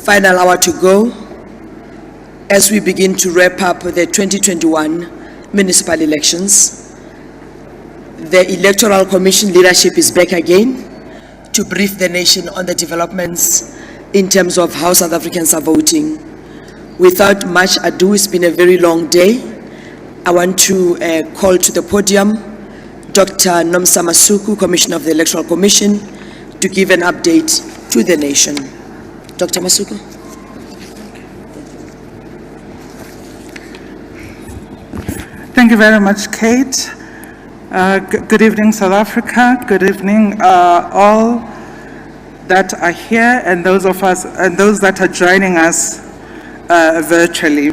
final hour to go as we begin to wrap up the 2021 municipal elections. The Electoral Commission leadership is back again to brief the nation on the developments in terms of how South Africans are voting. Without much ado, it's been a very long day. I want to call to the podium Dr. Nomsa Masuku, Commissioner of the Electoral Commission, to give an update to the nation. Dr. Masuku. Thank you very much, Kate. Good evening, South Africa. Good evening, all that are here and those of us and those that are joining us virtually.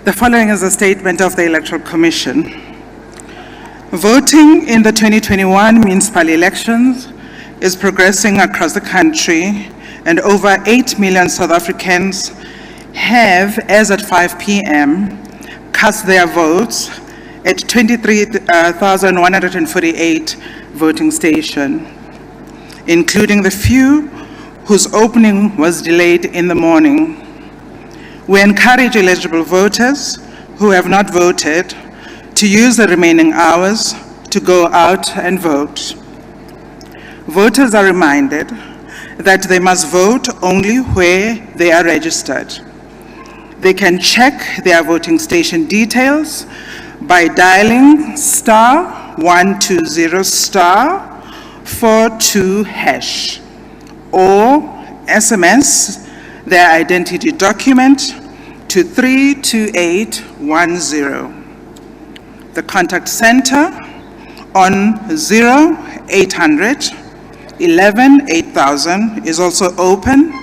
The following is a statement of the Electoral Commission. Voting in the 2021 municipal elections is progressing across the country, and over 8 million South Africans have, as at 5 p.m., cast their votes at 23,148 voting stations, including the few whose opening was delayed in the morning. We encourage eligible voters who have not voted to use the remaining hours to go out and vote. Voters are reminded that they must vote only where they are registered. They can check their voting station details by dialing *120*42# or SMS their identity document to 32810. The contact center on 0800 11 8000 is also open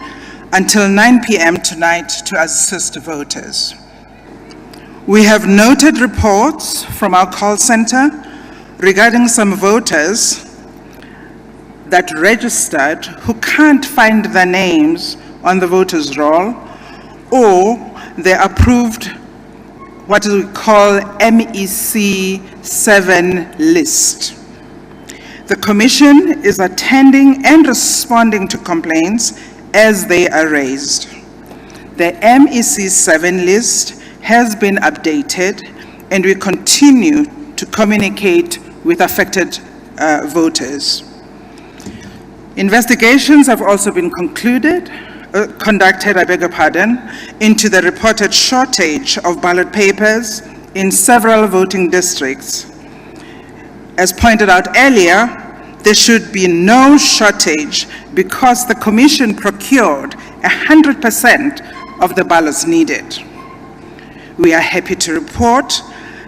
until 9 p.m. tonight to assist voters. We have noted reports from our call center regarding some voters that registered who can't find their names on the voters' roll or the approved, what we call MEC 7 list. The Commission is attending and responding to complaints as they are raised. The MEC 7 list has been updated, and we continue to communicate with affected voters. Investigations have also been conducted, into the reported shortage of ballot papers in several voting districts. As pointed out earlier, there should be no shortage because the Commission procured 100% of the ballots needed. We are happy to report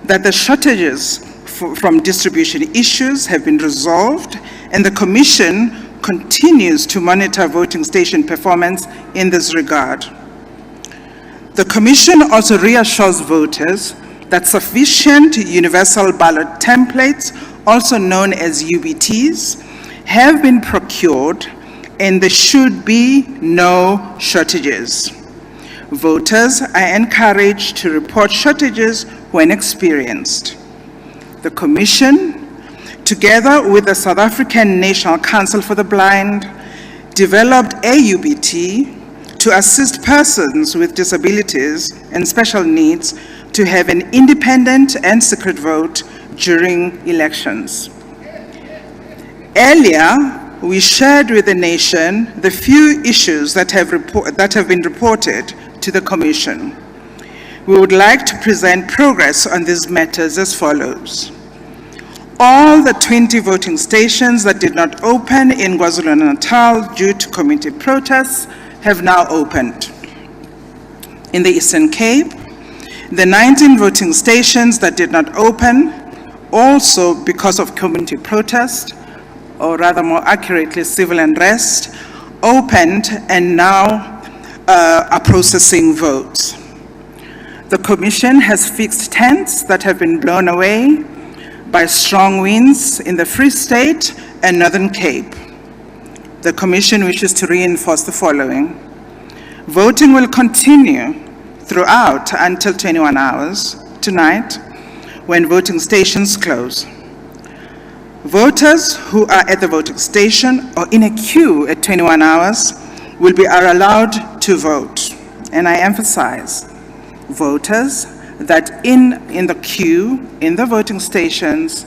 that the shortages from distribution issues have been resolved, and the Commission continues to monitor voting station performance in this regard. The Commission also reassures voters that sufficient universal ballot templates, also known as UBTs, have been procured, and there should be no shortages. Voters are encouraged to report shortages when experienced. The Commission, together with the South African National Council for the Blind, developed a UBT to assist persons with disabilities and special needs to have an independent and secret vote during elections. Earlier, we shared with the nation the few issues that have been reported to the Commission. We would like to present progress on these matters as follows. All the 20 voting stations that did not open in KwaZulu-Natal due to community protests have now opened. In the Eastern Cape, the 19 voting stations that did not open, also because of community protest, or rather more accurately, civil unrest, opened and now are processing votes. The Commission has fixed tents that have been blown away by strong winds in the Free State and Northern Cape. The Commission wishes to reinforce the following. Voting will continue throughout until 21 hours tonight, when voting stations close. Voters who are at the voting station or in a queue at 21 hours are allowed to vote. And I emphasize, voters that in the queue, in the voting stations,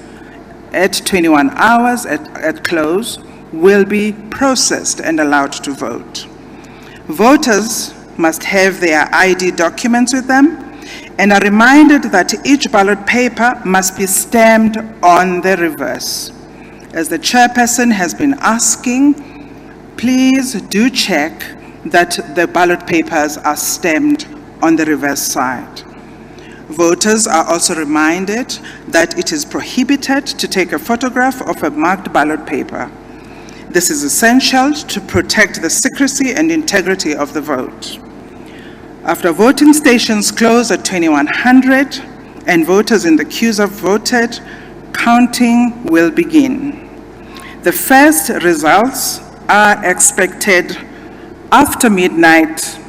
at 21 hours at close, will be processed and allowed to vote. Voters must have their ID documents with them and are reminded that each ballot paper must be stamped on the reverse. As the chairperson has been asking, please do check that the ballot papers are stamped on the reverse side. Voters are also reminded that it is prohibited to take a photograph of a marked ballot paper. This is essential to protect the secrecy and integrity of the vote. After voting stations close at 2100 and voters in the queues have voted, counting will begin. The first results are expected after midnight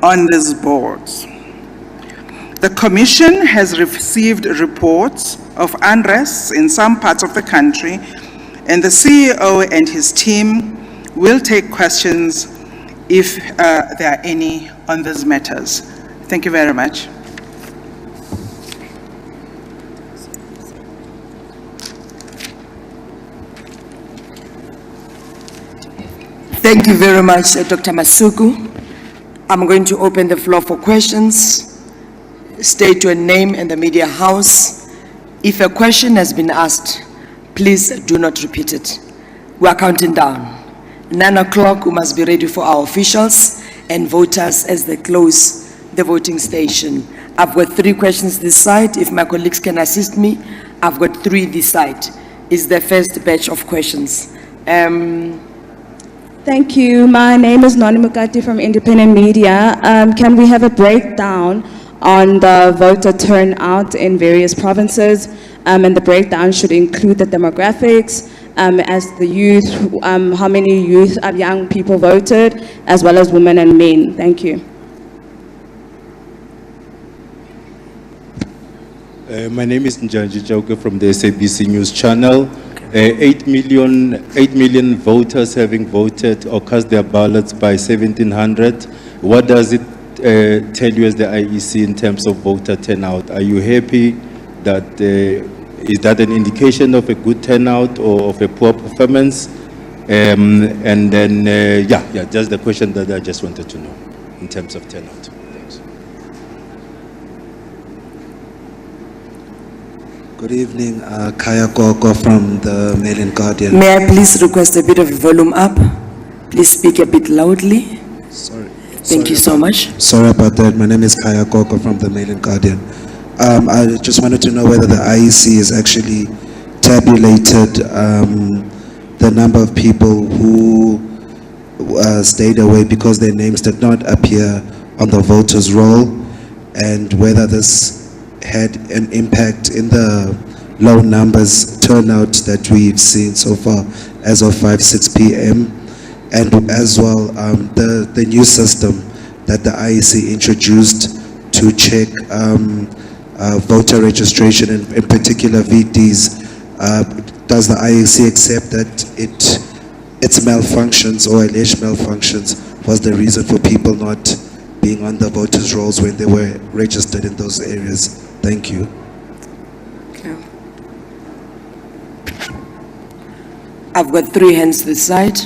on these boards. The Commission has received reports of unrest in some parts of the country, and the CEO and his team will take questions if there are any on these matters. Thank you very much. Thank you very much, Dr. Masuku. I'm going to open the floor for questions. State your name and the media house. If a question has been asked, please do not repeat it. We are counting down. 9 o'clock, we must be ready for our officials and voters as they close the voting station. I've got 3 questions this side. If my colleagues can assist me, I've got 3 this side. Is the first batch of questions. Thank you. My name is Noni Mukati from Independent Media. Can we have a breakdown on the voter turnout in various provinces? And the breakdown should include the demographics, as the youth, how many youth, young people voted, as well as women and men. Thank you. My name is Njanji Chauke from the SABC News Channel. 8 million voters having voted or cast their ballots by 1700. What does it tell you as the IEC in terms of voter turnout? Are you happy that, is that an indication of a good turnout or of a poor performance? And then, yeah, just the question that I just wanted to know in terms of turnout. Thanks. Good evening, Kaya Koko from the Mail and Guardian. May I please request a bit of volume up? Please speak a bit loudly. Sorry. Thank you so much. Sorry about that. My name is Kaya Koko from the Mail and Guardian. I just wanted to know whether the IEC has actually tabulated the number of people who stayed away because their names did not appear on the voters' roll, and whether this had an impact in the low numbers turnout that we've seen so far as of 5-6 p.m. and as well the new system that the IEC introduced to check voter registration, in particular VDs. Does the IEC accept that its malfunctions or alleged malfunctions was the reason for people not being on the voters' rolls when they were registered in those areas? Thank you. Okay. I've got 3 hands this side.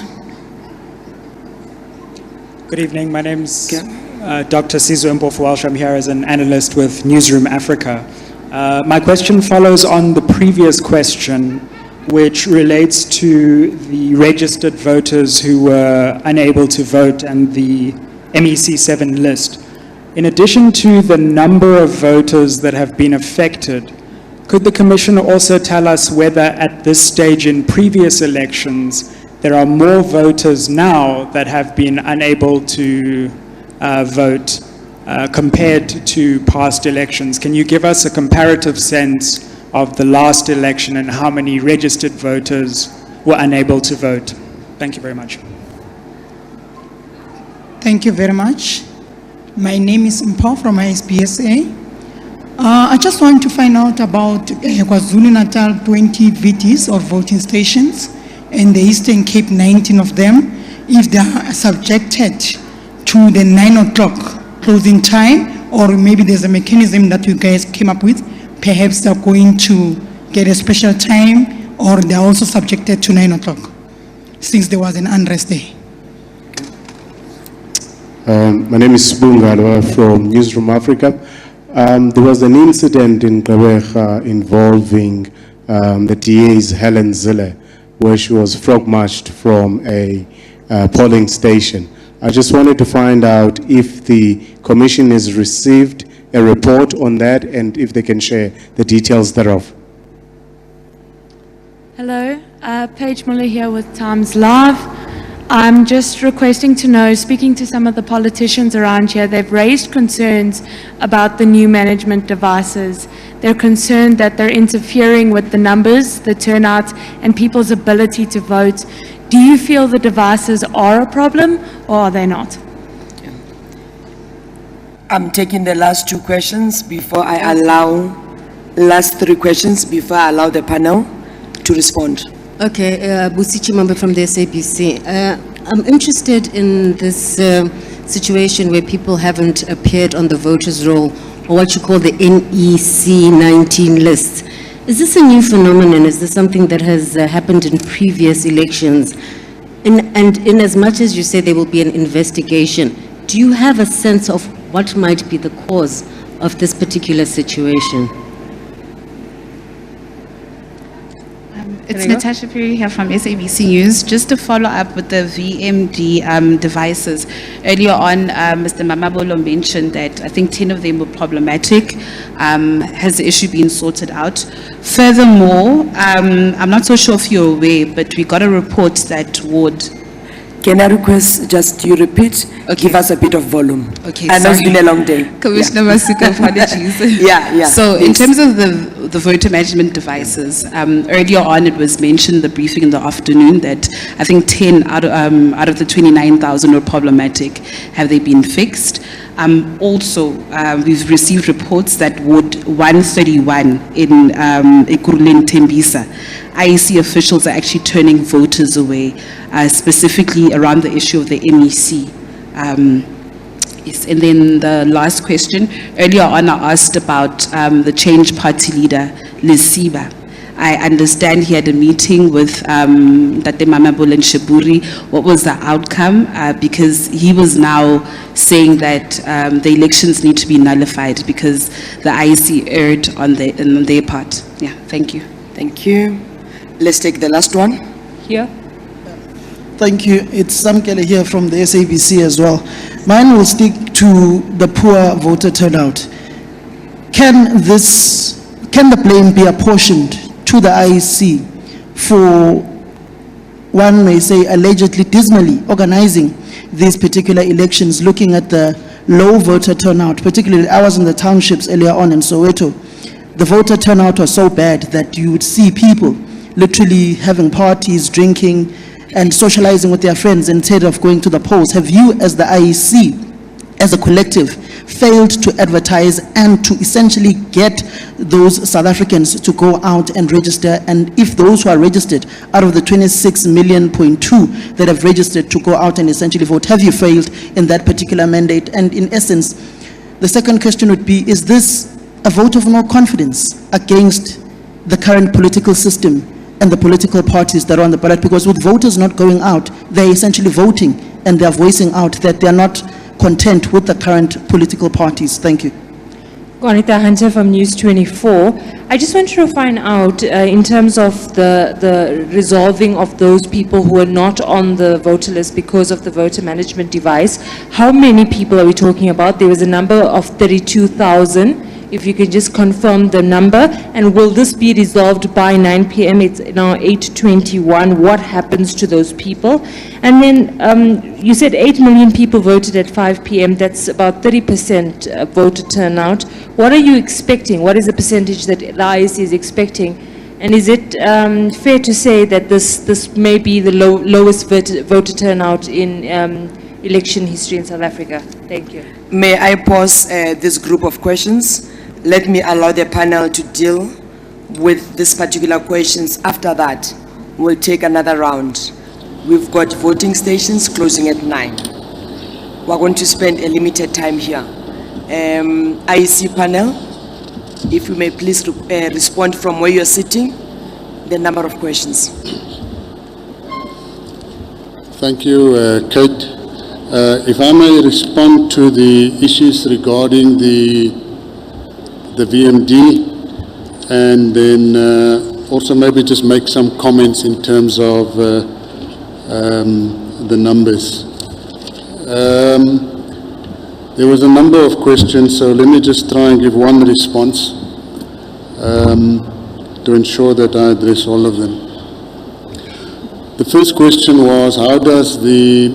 Good evening. My name's Dr. Sizwe Mpofu-Walsh. I'm here as an analyst with Newsroom Africa. My question follows on the previous question, which relates to the registered voters who were unable to vote and the MEC 7 list. In addition to the number of voters that have been affected, could the Commission also tell us whether at this stage in previous elections there are more voters now that have been unable to vote compared to past elections? Can you give us a comparative sense of the last election and how many registered voters were unable to vote? Thank you very much. Thank you very much. My name is Mpo from ISPSA. I just want to find out about KwaZulu-Natal 20 VTs or voting stations, and the Eastern Cape 19 of them. if they are subjected to the 9 o'clock closing time, or maybe there's a mechanism that you guys came up with. Perhaps they're going to get a special time, or they're also subjected to 9 o'clock, since there was an unrest there. My name is Bungalwa from Newsroom Africa. There was an incident in Gqeberha involving the DA's Helen Zille, where she was frog-marched from a polling station. I just wanted to find out if the commission has received a report on that and if they can share the details thereof. Hello, Paige Muller here with Times Live. I'm just requesting to know, speaking to some of the politicians around here, they've raised concerns about the new management devices. They're concerned that they're interfering with the numbers, the turnout, and people's ability to vote. Do you feel the devices are a problem, or are they not? I'm taking the last two questions before I allow, last three questions before I allow the panel to respond. Okay, Busichi Mambe from the SABC. I'm interested in this situation where people haven't appeared on the voters' roll, or what you call the NEC 19 list. Is this a new phenomenon? Is this something that has happened in previous elections? And in as much as you say there will be an investigation, do you have a sense of what might be the cause of this particular situation? It's Natasha Perry here from SABC News. Just to follow up with the VMD devices. Earlier on, Mr. Mamabolo mentioned that I think 10 of them were problematic. Has the issue been sorted out? Furthermore, I'm not so sure if you're aware, but we got a report that would... Can I request just you repeat? Okay. Give us a bit of volume. Okay, I know it's been a long day. Commissioner Masuka, apologies. Yeah. So please. in terms of the voter management devices, earlier on it was mentioned in the briefing in the afternoon that I think 10 out of the 29,000 were problematic. Have they been fixed? Also, we've received reports that Ward 131 in Ekurhuleni Tembisa, IEC officials are actually turning voters away, specifically around the issue of the NEC. Yes, and then the last question, earlier on I asked about the Change Party leader, Liz Siba. I understand he had a meeting with Tate Mamabolo and Sheburi. What was the outcome? Because he was now saying that the elections need to be nullified because the IEC erred on their part. Yeah, thank you. Thank you. Let's take the last one. Here. Thank you. It's Samkele here from the SABC as well. Mine will stick to the poor voter turnout. Can the blame be apportioned to the IEC for, one may say, allegedly dismally organizing these particular elections, looking at the low voter turnout? Particularly, I was in the townships earlier on in Soweto. The voter turnout was so bad that you would see people literally having parties, drinking, and socializing with their friends instead of going to the polls. Have you, as the IEC, as a collective, failed to advertise and to essentially get those South Africans to go out and register? And if those who are registered, out of the 26 million that have registered to go out and essentially vote, have you failed in that particular mandate? And in essence, the second question would be, is this a vote of no confidence against the current political system and the political parties that are on the ballot? Because with voters not going out, they're essentially voting and they're voicing out that they're not content with the current political parties. Thank you. Juanita Hunter from News 24. I just want to find out in terms of the resolving of those people who are not on the voter list because of the voter management device. How many people are we talking about? There was a number of 32,000. If you could just confirm the number, and will this be resolved by 9 p.m.? It's now 8:21. What happens to those people? And then you said 8 million people voted at 5 p.m. That's about 30% voter turnout. What are you expecting? What is the percentage that the IEC is expecting? And is it fair to say that this may be the lowest voter turnout in election history in South Africa? Thank you. May I pause this group of questions? Let me allow the panel to deal with these particular questions. After that, we'll take another round. We've got voting stations closing at 9. We're going to spend a limited time here. IEC panel, if you may please respond from where you're sitting, the number of questions. Thank you, Kate. If I may respond to the issues regarding the VMD, and then also maybe just make some comments in terms of the numbers. There was a number of questions, so let me just try and give one response to ensure that I address all of them. The first question was, how does the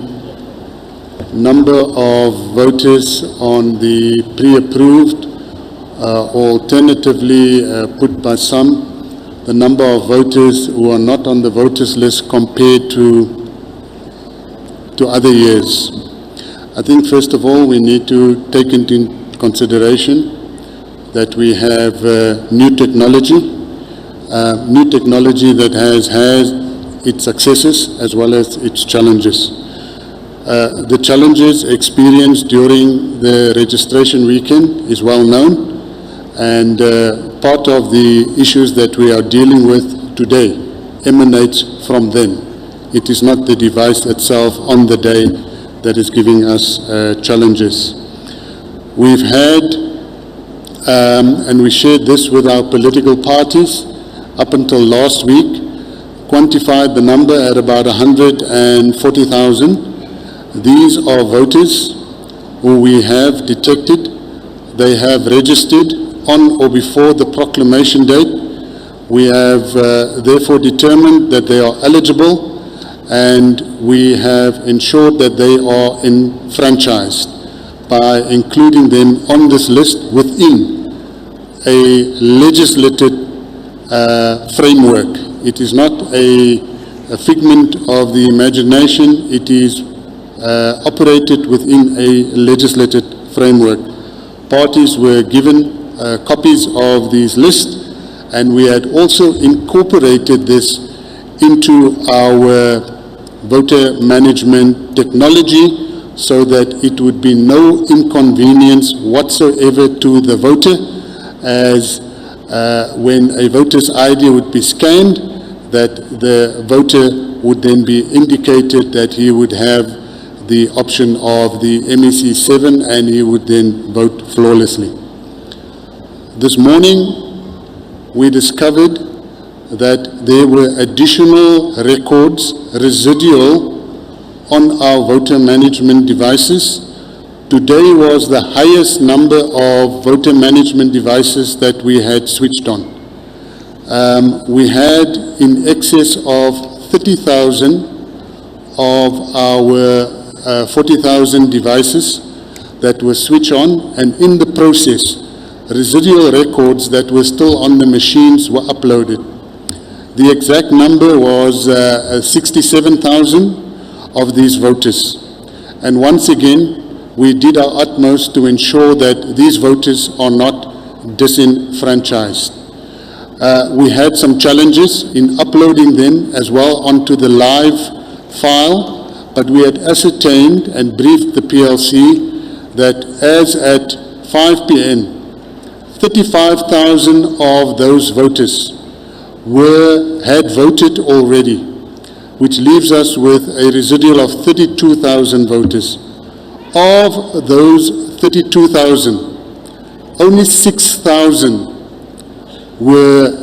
number of voters on the pre-approved, alternatively put by some, the number of voters who are not on the voters list compared to other years? I think first of all we need to take into consideration that we have new technology that has its successes as well as its challenges. The challenges experienced during the registration weekend is well known, and part of the issues that we are dealing with today emanates from them. It is not the device itself on the day that is giving us challenges. We've had, and we shared this with our political parties up until last week, quantified the number at about 140,000. These are voters who we have detected. They have registered on or before the proclamation date. We have therefore determined that they are eligible, and we have ensured that they are enfranchised by including them on this list within a legislated framework. It is not a figment of the imagination. It is operated within a legislated framework. Parties were given copies of these lists, and we had also incorporated this into our voter management technology so that it would be no inconvenience whatsoever to the voter, as when a voter's ID would be scanned, that the voter would then be indicated that he would have the option of the MEC 7 and he would then vote flawlessly. This morning we discovered that there were additional records residual on our voter management devices. Today was the highest number of voter management devices that we had switched on. We had in excess of 30,000 of our 40,000 devices that were switched on, and in the process, residual records that were still on the machines were uploaded. The exact number was 67,000 of these voters. And once again, we did our utmost to ensure that these voters are not disenfranchised. We had some challenges in uploading them as well onto the live file, but we had ascertained and briefed the PLC that as at 5 p.m., 35,000 of those voters had voted already, which leaves us with a residual of 32,000 voters. Of those 32,000, only 6,000 were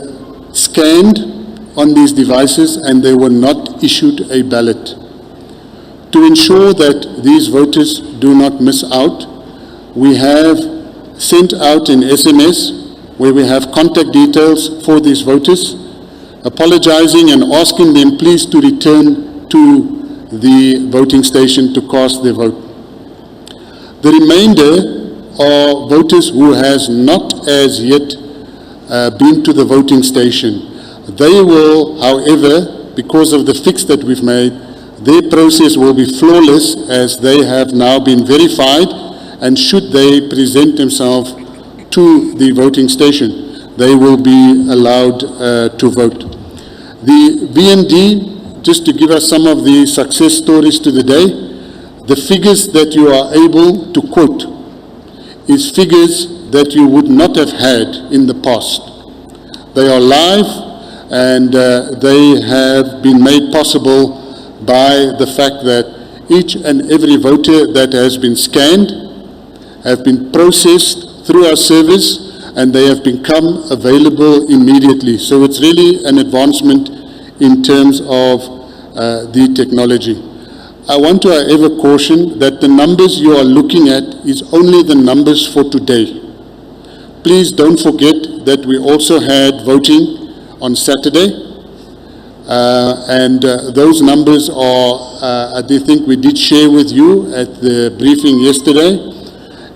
scanned on these devices and they were not issued a ballot. To ensure that these voters do not miss out, we have sent out an SMS where we have contact details for these voters, apologizing and asking them please to return to the voting station to cast their vote. The remainder are voters who has not as yet been to the voting station. They will, however, because of the fix that we've made, their process will be flawless as they have now been verified, and should they present themselves to the voting station, they will be allowed to vote. The VMD just to give us some of the success stories to the day, the figures that you are able to quote is figures that you would not have had in the past. They are live, and they have been made possible by the fact that each and every voter that has been scanned have been processed through our service, and they have become available immediately. So it's really an advancement in terms of the technology. I want to, however, caution that the numbers you are looking at is only the numbers for today. Please don't forget that we also had voting on Saturday, and those numbers are, I think we did share with you at the briefing yesterday,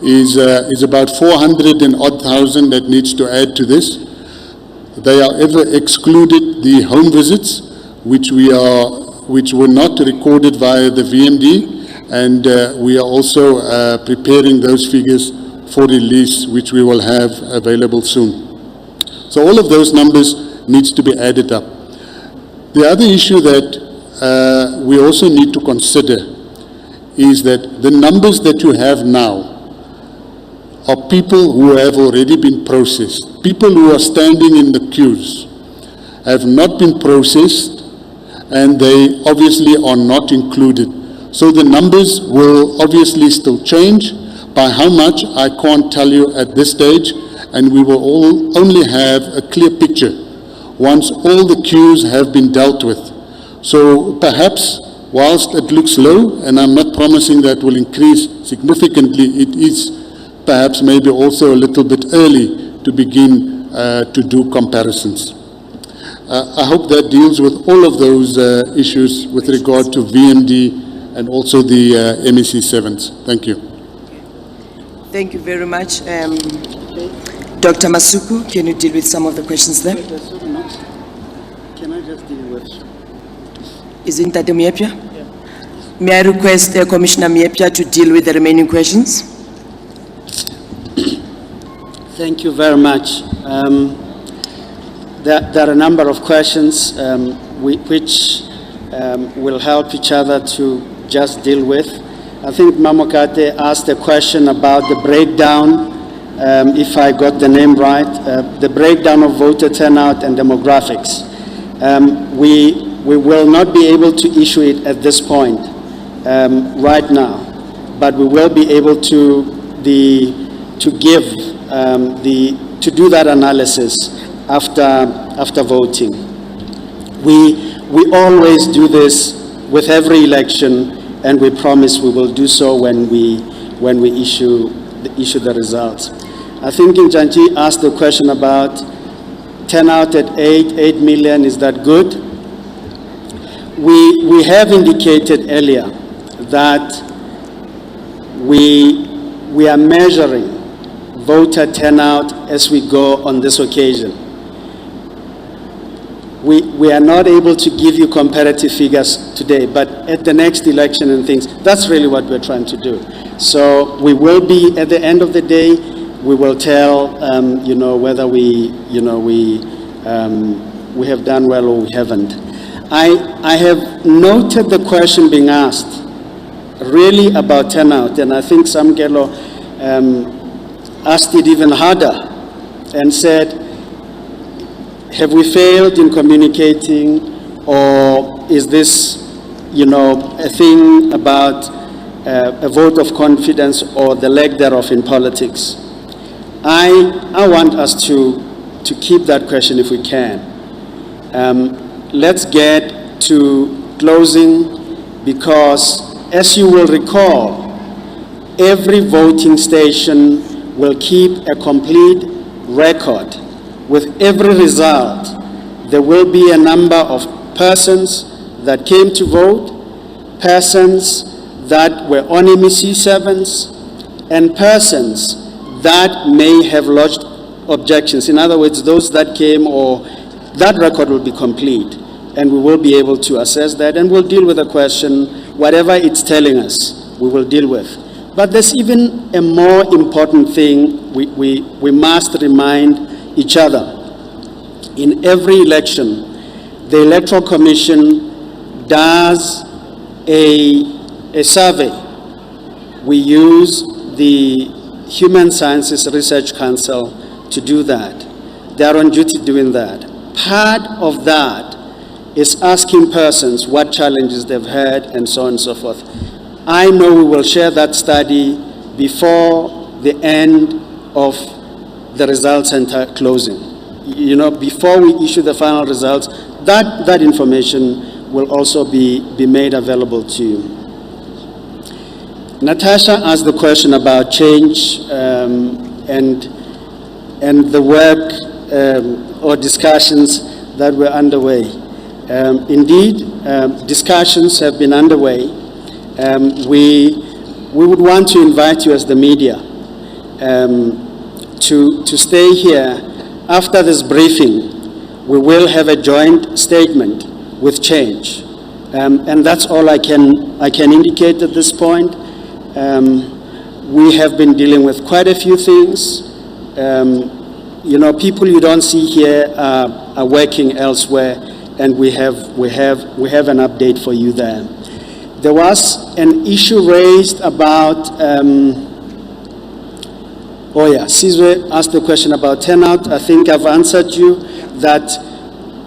is about 400 and odd thousand that needs to add to this. They are ever excluded the home visits, which were not recorded via the VMD, and we are also preparing those figures for release, which we will have available soon. So all of those numbers needs to be added up. The other issue that we also need to consider is that the numbers that you have now are people who have already been processed. People who are standing in the queues have not been processed, and they obviously are not included. So the numbers will obviously still change. By how much, I can't tell you at this stage, and we will only have a clear picture once all the queues have been dealt with. So perhaps, whilst it looks low, and I'm not promising that will increase significantly, it is perhaps maybe also a little bit early to begin to do comparisons. I hope that deals with all of those issues with regard to VMD and also the MEC 7s. Thank you. Thank you very much. Dr. Masuku, can you deal with some of the questions there? Can I just deal with? Isn't that the Miepia? Yeah. May I request Commissioner Miepia to deal with the remaining questions? Thank you very much. There are a number of questions which will help each other to just deal with. I think Mamokate asked a question about the breakdown, if I got the name right, the breakdown of voter turnout and demographics. We will not be able to issue it at this point right now, but we will be able to do that analysis after voting. We always do this with every election, and we promise we will do so when we issue the results. I think Njanji asked the question about turnout at 8 million. Is that good? We have indicated earlier that we are measuring voter turnout as we go on this occasion. We are not able to give you comparative figures today, but at the next election and things, that's really what we're trying to do. So we will be, at the end of the day, we will tell, whether we have done well or we haven't. I have noted the question being asked really about turnout, and I think Samkelo asked it even harder and said, have we failed in communicating, or is this, a thing about a vote of confidence or the lack thereof in politics? I want us to keep that question if we can. Let's get to closing, because as you will recall, every voting station will keep a complete record. With every result, there will be a number of persons that came to vote, persons that were on MEC 7s, and persons that may have lodged objections. In other words, those that came, or that record will be complete, and we will be able to assess that, and we'll deal with the question, whatever it's telling us, we will deal with. But there's even a more important thing we must remind each other. In every election, the Electoral Commission does a survey. We use the Human Sciences Research Council to do that. They are on duty doing that. Part of that is asking persons what challenges they've had and so on and so forth. I know we will share that study before the end of the results center closing. You know, before we issue the final results, that information will also be made available to you. Natasha asked the question about change and the work or discussions that were underway. Indeed, discussions have been underway. We would want to invite you as the media to stay here. After this briefing, we will have a joint statement with change. And that's all I can indicate at this point. We have been dealing with quite a few things. You know, people you don't see here are working elsewhere, and we have an update for you there. There was an issue raised about, Sizwe asked the question about turnout. I think I've answered you that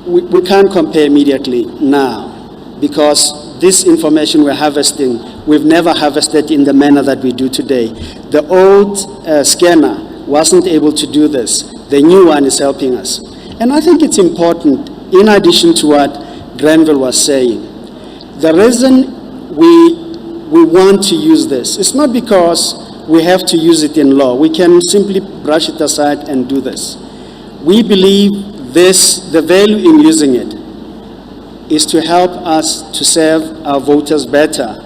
we can't compare immediately now, because this information we're harvesting, we've never harvested in the manner that we do today. The old scanner wasn't able to do this. The new one is helping us. And I think it's important, in addition to what Granville was saying, the reason we want to use this, it's not because we have to use it in law. We can simply brush it aside and do this. We believe the value in using it is to help us to serve our voters better,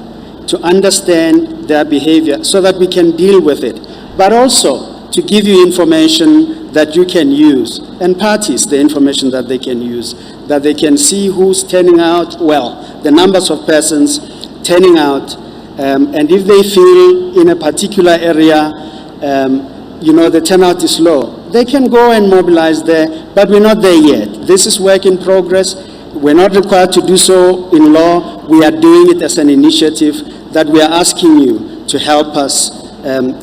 to understand their behavior so that we can deal with it, but also to give you information that you can use, and parties the information that they can use, that they can see who's turning out, well, the numbers of persons turning out, and if they feel in a particular area, you know, the turnout is low, they can go and mobilize there, but we're not there yet. This is work in progress. We're not required to do so in law. We are doing it as an initiative that we are asking you to help us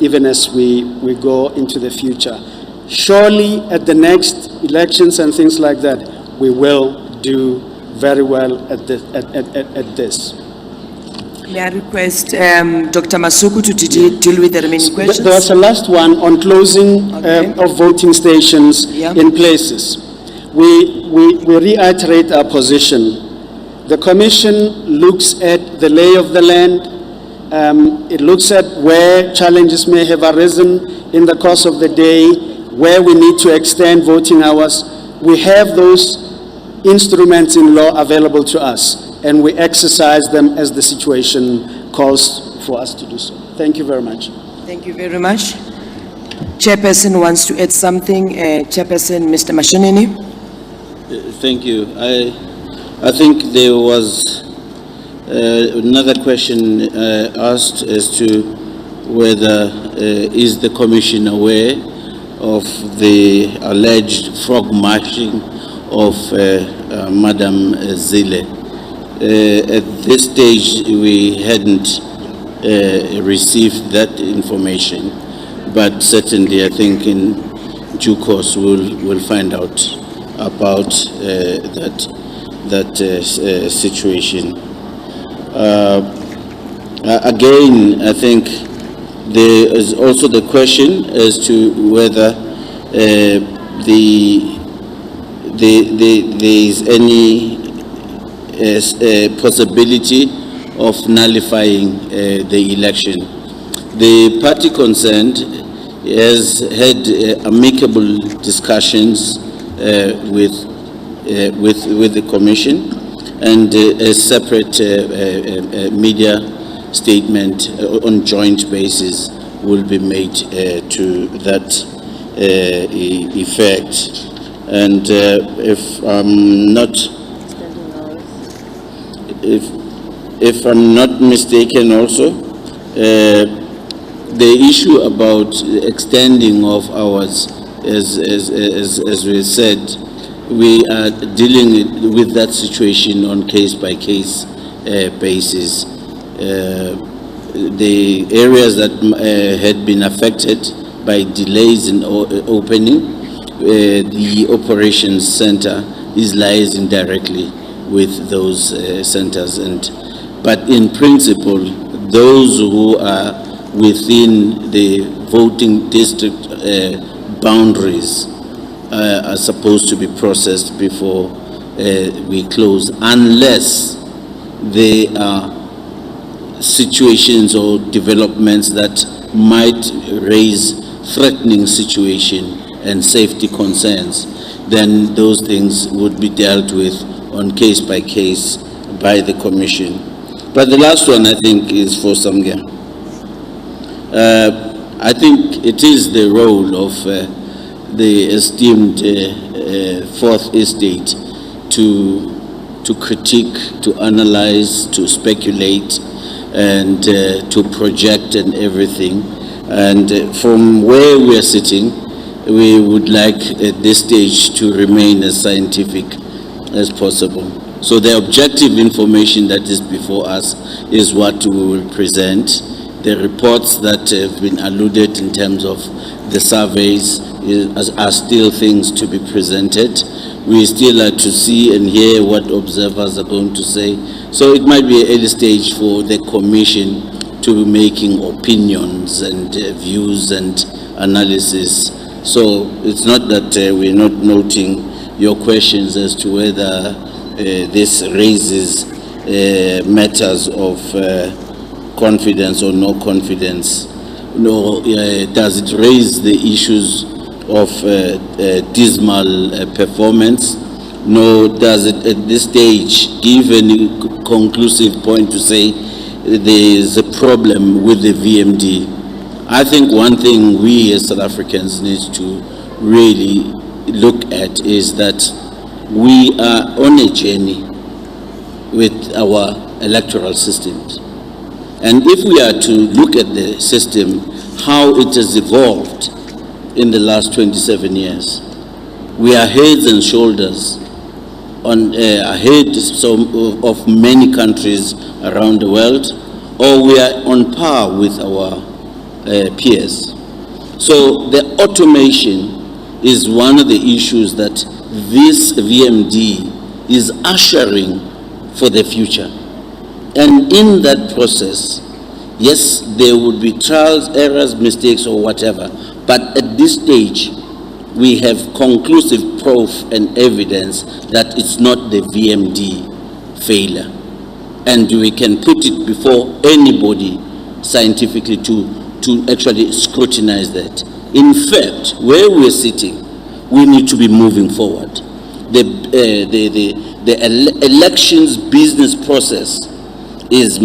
even as we go into the future. Surely at the next elections and things like that, we will do very well at this. May I request Dr. Masuku to deal with the remaining questions? There was a last one on closing of voting stations in places. We reiterate our position. The Commission looks at the lay of the land. It looks at where challenges may have arisen in the course of the day, where we need to extend voting hours. We have those instruments in law available to us, and we exercise them as the situation calls for us to do so. Thank you very much. Thank you very much. Chairperson wants to add something. Chairperson, Mr. Mashinini. Thank you. I think there was another question asked as to whether is the Commission aware of the alleged frog marching of Madam Zille. At this stage, we hadn't received that information, but certainly I think in due course we'll find out about that situation. Again, I think there is also the question as to whether there is any possibility of nullifying the election. The party concerned has had amicable discussions with the Commission, and a separate media statement on joint basis will be made to that effect. And if I'm not mistaken also, the issue about extending of hours, as we said, we are dealing with that situation on case-by-case basis. The areas that had been affected by delays in opening, the operations center is liaising directly with those centers, but in principle, those who are within the voting district boundaries are supposed to be processed before we close, unless there are situations or developments that might raise threatening situation and safety concerns. Then those things would be dealt with on case by case by the Commission. But the last one, I think, is for Samgia. I think it is the role of the esteemed Fourth Estate to critique, to analyze, to speculate, and to project and everything. And from where we are sitting, we would like at this stage to remain as scientific as possible. So the objective information that is before us is what we will present. The reports that have been alluded in terms of the surveys are still things to be presented. We still like to see and hear what observers are going to say. So it might be an early stage for the Commission to be making opinions and views and analysis. So it's not that we're not noting your questions as to whether this raises matters of confidence or no confidence. No, does it raise the issues of dismal performance? No, does it at this stage give any conclusive point to say there is a problem with the VMD? I think one thing we as South Africans need to really look at is that we are on a journey with our electoral systems. And if we are to look at the system, how it has evolved in the last 27 years, we are heads and shoulders on ahead of many countries around the world, or we are on par with our peers. So the automation is one of the issues that this VMD is ushering for the future. And in that process, yes, there would be trials, errors, mistakes, or whatever. But at this stage, we have conclusive proof and evidence that it's not the VMD failure. And we can put it before anybody scientifically to actually scrutinize that. In fact, where we're sitting, we need to be moving forward. The elections business process is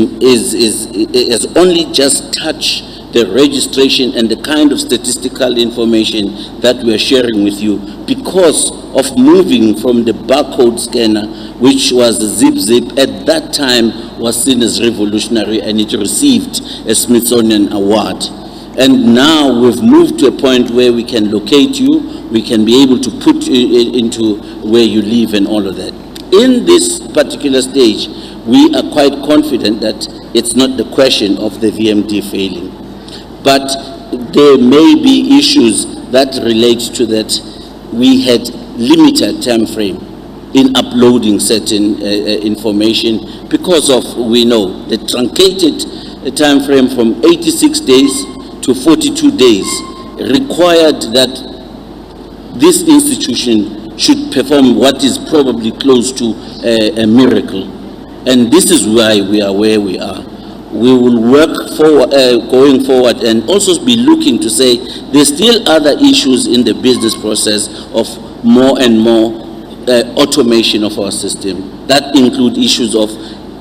only just touched the registration and the kind of statistical information that we're sharing with you because of moving from the barcode scanner, which was zip, at that time was seen as revolutionary, and it received a Smithsonian award. And now we've moved to a point where we can locate you, we can be able to put you into where you live and all of that. In this particular stage, we are quite confident that it's not the question of the VMD failing. But there may be issues that relate to that. We had limited time frame in uploading certain information because of, we know, the truncated time frame from 86 days to 42 days required that this institution should perform what is probably close to a miracle. And this is why we are where we are. We will work forward, going forward, and also be looking to say there's still other issues in the business process of more and more automation of our system. That include issues of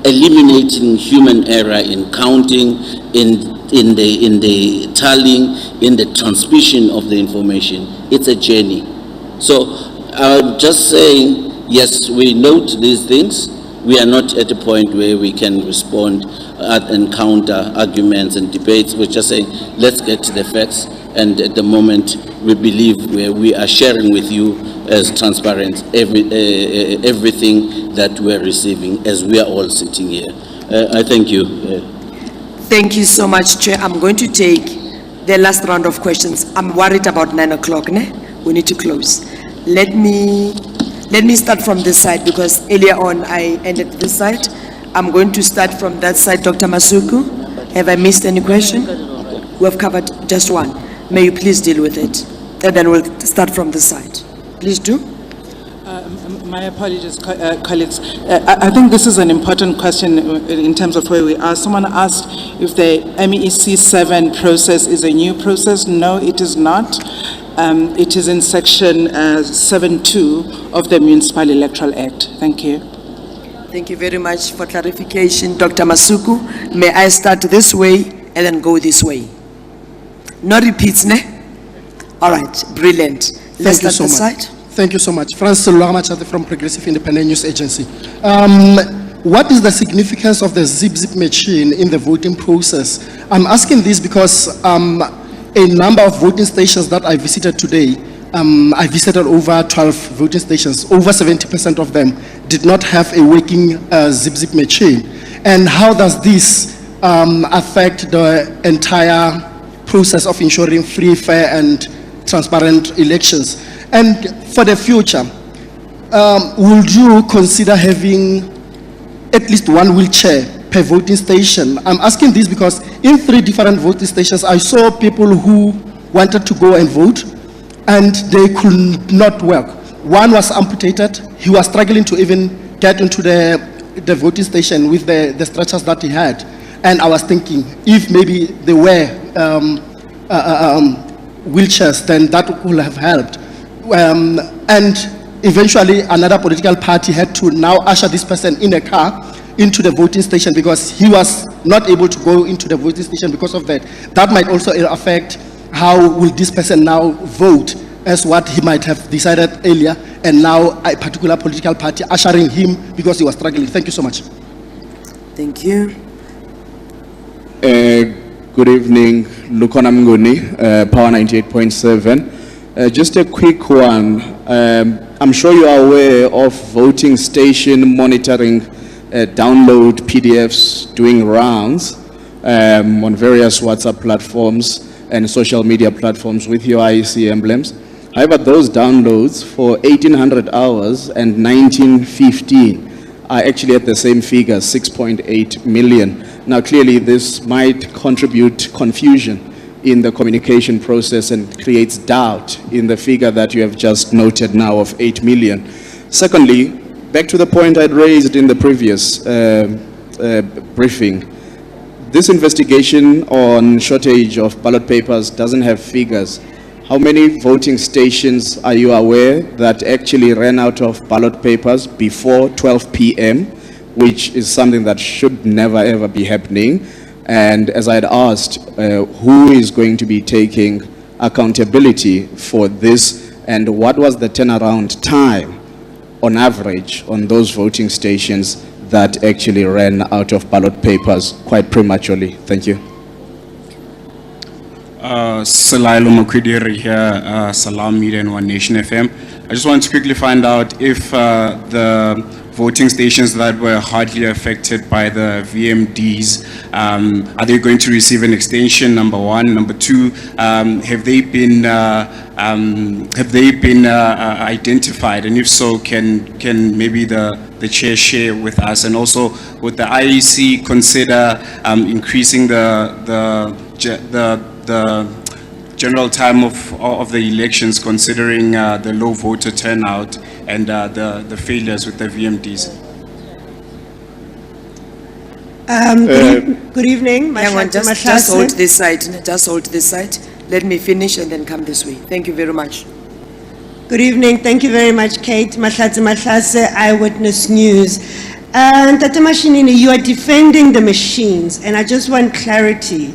eliminating human error in counting, in the tallying, in the transmission of the information. It's a journey. So I'm just saying, yes, we note these things. We are not at a point where we can respond and counter arguments and debates. We're just saying, let's get to the facts. And at the moment, we believe we are sharing with you as transparent everything that we're receiving as we are all sitting here. I thank you. Thank you so much, Chair. I'm going to take the last round of questions. I'm worried about 9 o'clock, ne? We need to close. Let me start from this side because earlier on I ended this side. I'm going to start from that side. Dr. Masuku, have I missed any question? We have covered just one. May you please deal with it? And then we'll start from this side. Please do. My apologies, colleagues. I think this is an important question in terms of where we are. Someone asked if the MEEC 7 process is a new process. No, it is not. It is in section 7.2 of the Municipal Electoral Act. Thank you. Thank you very much for clarification, Dr. Masuku. May I start this way and then go this way? No repeats, ne? All right, brilliant. Let's Thank you start so this much. side. Thank you so much. Francis Luamachate from Progressive Independent News Agency. What is the significance of the zip machine in the voting process? I'm asking this because a number of voting stations that I visited today, I visited over 12 voting stations. Over 70% of them did not have a working zip machine. And how does this affect the entire process of ensuring free, fair, and transparent elections? And for the future, would you consider having at least one wheelchair per voting station? I'm asking this because in 3 different voting stations, I saw people who wanted to go and vote and they could not walk. One was amputated. He was struggling to even get into the voting station with the stretchers that he had. And I was thinking, if maybe there were wheelchairs, then that would have helped. And eventually another political party had to now usher this person in a car into the voting station because he was not able to go into the voting station because of that. That might also affect how will this person now vote as what he might have decided earlier, and now a particular political party ushering him because he was struggling. Thank you so much. Thank you. Good evening, Lukona Mnguni, Power 98.7. Just a quick one. I'm sure you are aware of voting station monitoring download PDFs doing rounds on various WhatsApp platforms and social media platforms with your IEC emblems. However, those downloads for 1,800 hours and 1915 are actually at the same figure, 6.8 million. Now, clearly, this might contribute confusion in the communication process and creates doubt in the figure that you have just noted now of 8 million. Secondly, back to the point I'd raised in the previous briefing, this investigation on shortage of ballot papers doesn't have figures. How many voting stations are you aware that actually ran out of ballot papers before 12 p.m., which is something that should never ever be happening? And as I had asked, who is going to be taking accountability for this, and what was the turnaround time on average on those voting stations that actually ran out of ballot papers quite prematurely? Thank you. Salailo Makwidiri here, Salam Media and One Nation FM. I just want to quickly find out if the voting stations that were hardly affected by the VMDs, are they going to receive an extension, number one? Number two, have they been identified? And if so, can maybe the chair share with us? And also, would the IEC consider increasing the general time of the elections, considering the low voter turnout and the failures with the VMDs? Good evening. Hang on, just hold this side. Just hold this side. Let me finish and then come this way. Thank you very much. Good evening. Thank you very much, Kate. Mahlatse Mahlase, Eyewitness News. And Tata Mashinini, you are defending the machines, and I just want clarity.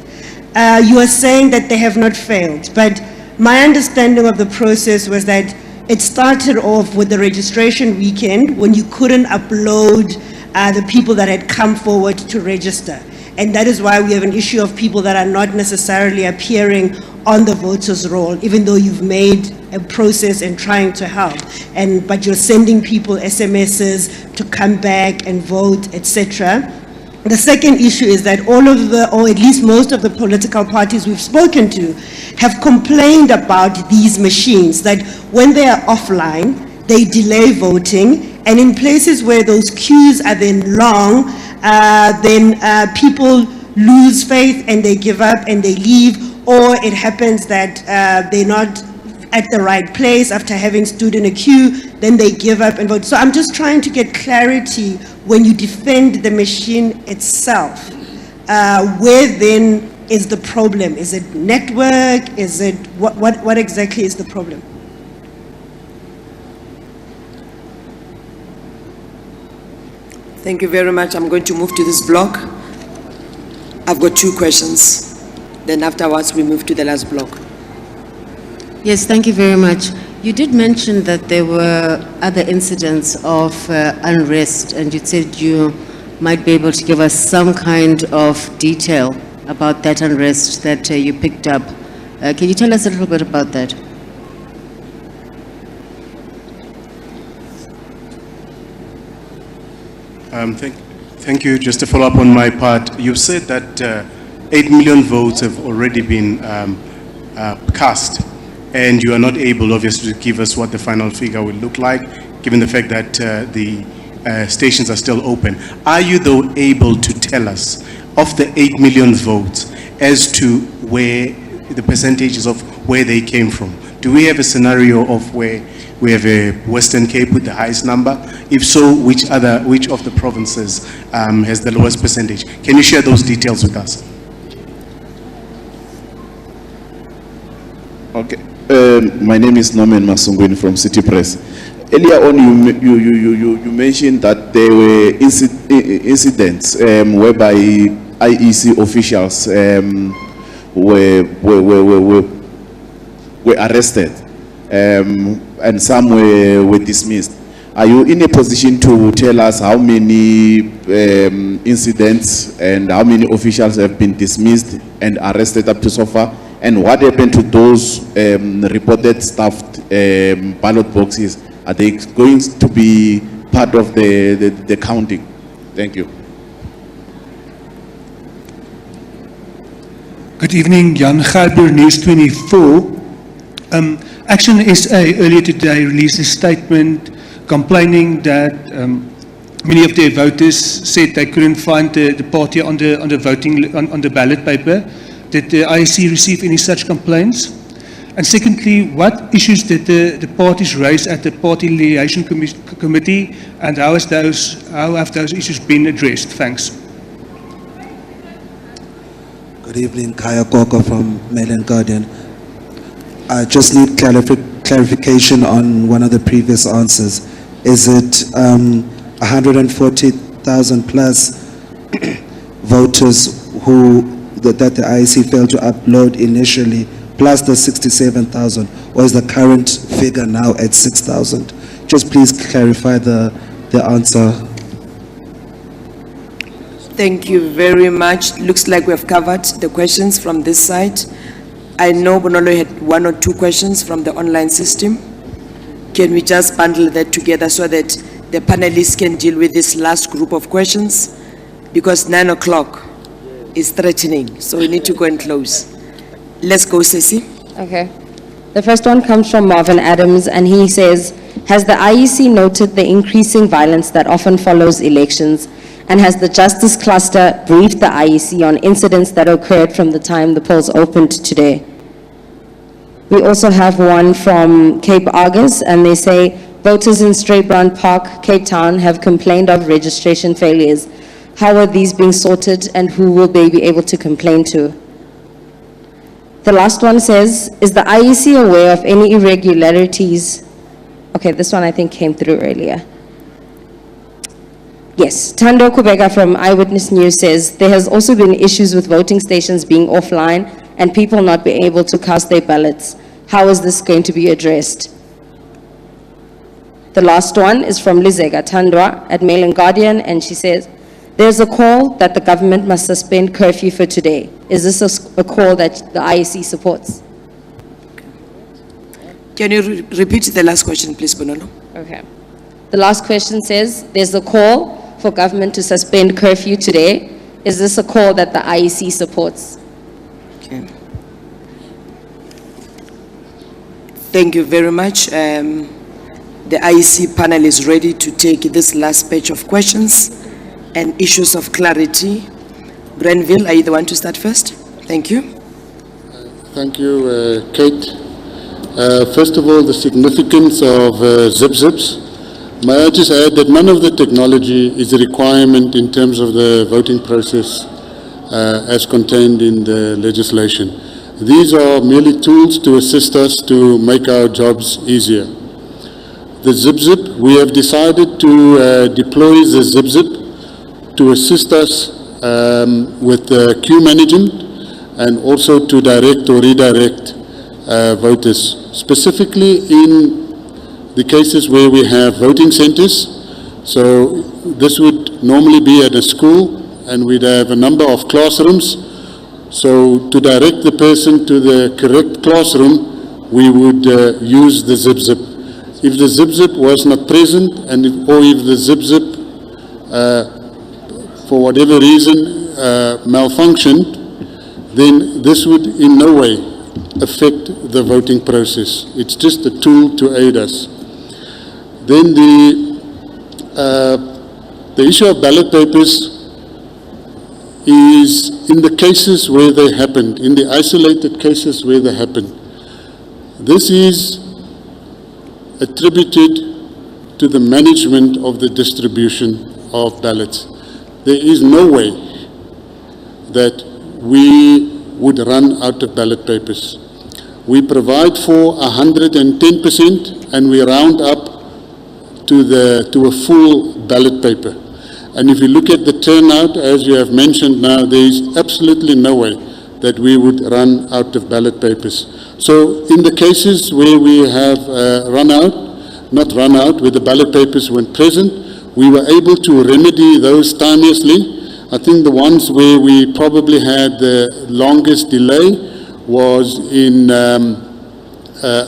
You are saying that they have not failed, but my understanding of the process was that it started off with the registration weekend when you couldn't upload the people that had come forward to register. And that is why we have an issue of people that are not necessarily appearing on the voters' roll, even though you've made a process and trying to help. But you're sending people SMSs to come back and vote, etc. The second issue is that all of the, or at least most of the political parties we've spoken to have complained about these machines, that when they are offline, they delay voting, and in places where those queues are then long, then people lose faith and they give up and they leave, or it happens that they're not at the right place after having stood in a queue, then they give up and vote. So I'm just trying to get clarity when you defend the machine itself. Where then is the problem? Is it network? Is it, what exactly is the problem? Thank you very much. I'm going to move to this block. I've got 2 questions. Then afterwards, we move to the last block. Yes, thank you very much. You did mention that there were other incidents of unrest, and you said you might be able to give us some kind of detail about that unrest that you picked up. Can you tell us a little bit about that? Thank you. Just to follow up on my part, you've said that 8 million votes have already been cast, and you are not able, obviously, to give us what the final figure will look like, given the fact that the stations are still open. Are you, though, able to tell us, of the 8 million votes, as to where the percentages of where they came from? Do we have a scenario of where we have a Western Cape with the highest number? If so, which of the provinces has the lowest percentage? Can you share those details with us? Okay. My name is Norman Masungwini from City Press. Earlier on, you mentioned that there were incidents whereby IEC officials were arrested and some were dismissed. Are you in a position to tell us how many incidents and how many officials have been dismissed and arrested up to so far? And what happened to those reported stuffed ballot boxes? Are they going to be part of the counting? Thank you. Good evening, Jan Gerber, News 24. Action SA earlier today released a statement complaining that many of their voters said they couldn't find the party on the voting on the ballot paper. Did the IEC receive any such complaints? And secondly, what issues did the parties raise at the Party Liaison Committee, and how have those issues been addressed? Thanks. Good evening, Kaya Koko from Mail and Guardian. I just need clarification on one of the previous answers. Is it 140,000 plus voters that the IEC failed to upload initially, plus the 67,000, or is the current figure now at 6,000? Just please clarify the answer. Thank you very much. Looks like we have covered the questions from this side. I know Bonolo had 1 or 2 questions from the online system. Can we just bundle that together so that the panelists can deal with this last group of questions? Because 9 o'clock is threatening, so we need to go and close. Let's go, Ceci. Okay. The first one comes from Marvin Adams, and he says, has the IEC noted the increasing violence that often follows elections? And has the Justice Cluster briefed the IEC on incidents that occurred from the time the polls opened today? We also have one from Cape Argus, and they say, voters in Straybrand Park, Cape Town, have complained of registration failures. How are these being sorted, and who will they be able to complain to? The last one says, is the IEC aware of any irregularities? Okay, this one I think came through earlier. Yes, Tando Kubeka from Eyewitness News says, there has also been issues with voting stations being offline and people not being able to cast their ballots. How is this going to be addressed? The last one is from Lizega Tandwa at Mail and Guardian, and she says, there's a call that the government must suspend curfew for today. Is this a call that the IEC supports? Can you repeat the last question, please, Bonolo? Okay. The last question says, there's a call for government to suspend curfew today. Is this a call that the IEC supports? Okay. Thank you very much. The IEC panel is ready to take this last batch of questions and issues of clarity. Grenville, are you the one to start first? Thank you. Thank you, Kate. First of all, the significance of zip-zips. May I just add that none of the technology is a requirement in terms of the voting process as contained in the legislation. These are merely tools to assist us to make our jobs easier. The zip-zip, we have decided to deploy the zip-zip to assist us with queue management and also to direct or redirect voters, specifically in the cases where we have voting centers. So this would normally be at a school and we'd have a number of classrooms. So to direct the person to the correct classroom, we would use the zip-zip. If the zip-zip was not present or if the zip-zip for whatever reason malfunctioned, then this would in no way affect the voting process. It's just a tool to aid us. Then the issue of ballot papers is in the cases where they happened, in the isolated cases where they happened. This is attributed to the management of the distribution of ballots. There is no way that we would run out of ballot papers. We provide for 110% and we round up to a full ballot paper. And if you look at the turnout, as you have mentioned now, there is absolutely no way that we would run out of ballot papers. So in the cases where we have where the ballot papers weren't present, we were able to remedy those timelessly. I think the ones where we probably had the longest delay was in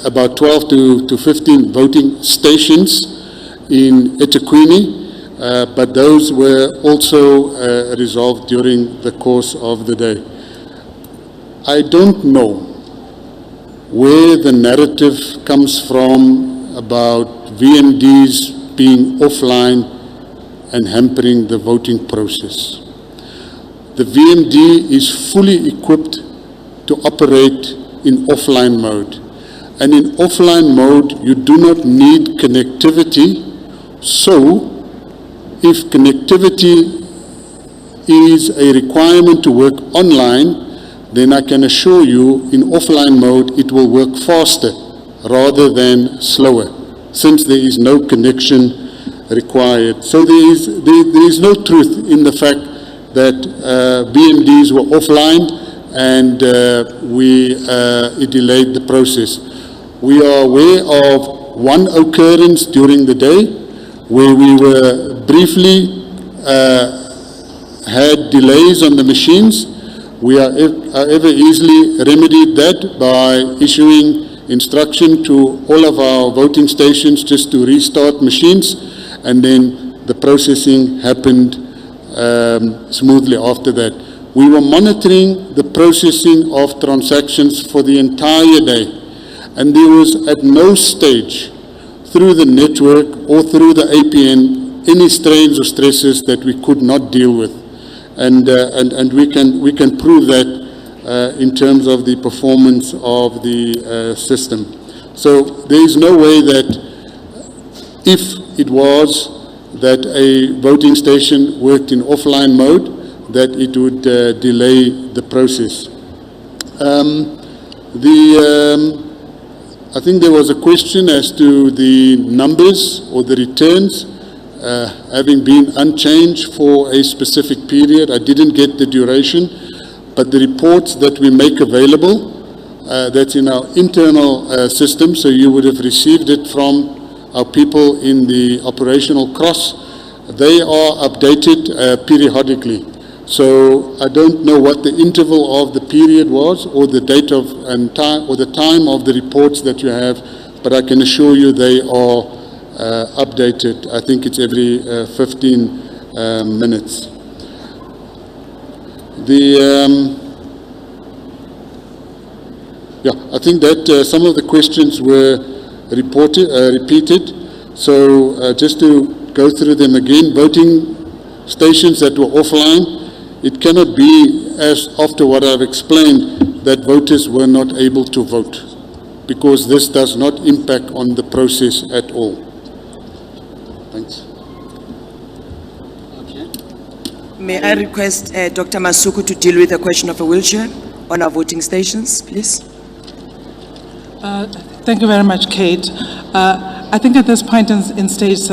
about 12 to 15 voting stations in eThekwini, but those were also resolved during the course of the day. I don't know where the narrative comes from about VMDs being offline and hampering the voting process. The VMD is fully equipped to operate in offline mode. And in offline mode, you do not need connectivity. So, if connectivity is a requirement to work online, then I can assure you in offline mode it will work faster rather than slower, since there is no connection required. So there is no truth in the fact that BMDs were offline and it delayed the process. We are aware of one occurrence during the day where we were briefly had delays on the machines. We are ever easily remedied that by issuing instruction to all of our voting stations just to restart machines, and then the processing happened smoothly after that. We were monitoring the processing of transactions for the entire day, and there was at no stage through the network or through the APN any strains or stresses that we could not deal with. And we can prove that in terms of the performance of the system. So there is no way that if it was that a voting station worked in offline mode, that it would delay the process. I think there was a question as to the numbers or the returns having been unchanged for a specific period. I didn't get the duration, but the reports that we make available, that's in our internal system, so you would have received it from our people in the operational cross. They are updated periodically. So I don't know what the interval of the period was or the date of and time or the time of the reports that you have, but I can assure you they are updated. I think it's every 15 minutes. I think that some of the questions were repeated. So just to go through them again, voting stations that were offline, it cannot be, as after what I've explained, that voters were not able to vote, because this does not impact on the process at all. Thanks. May I request Dr. Masuku to deal with the question of a wheelchair on our voting stations, please? Thank you very much, Kate. I think at this point in stage,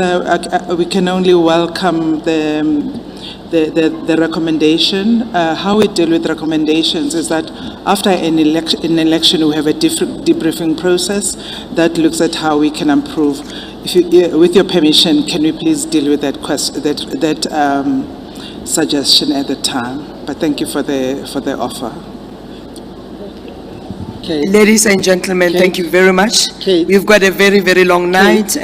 we can only welcome the recommendation. How we deal with recommendations is that after an election, we have a different debriefing process that looks at how we can improve. If you, with your permission, can we please deal with that question, that suggestion at the time? But thank you for the offer. Ladies and gentlemen, thank you very much. We've got a very, very long night.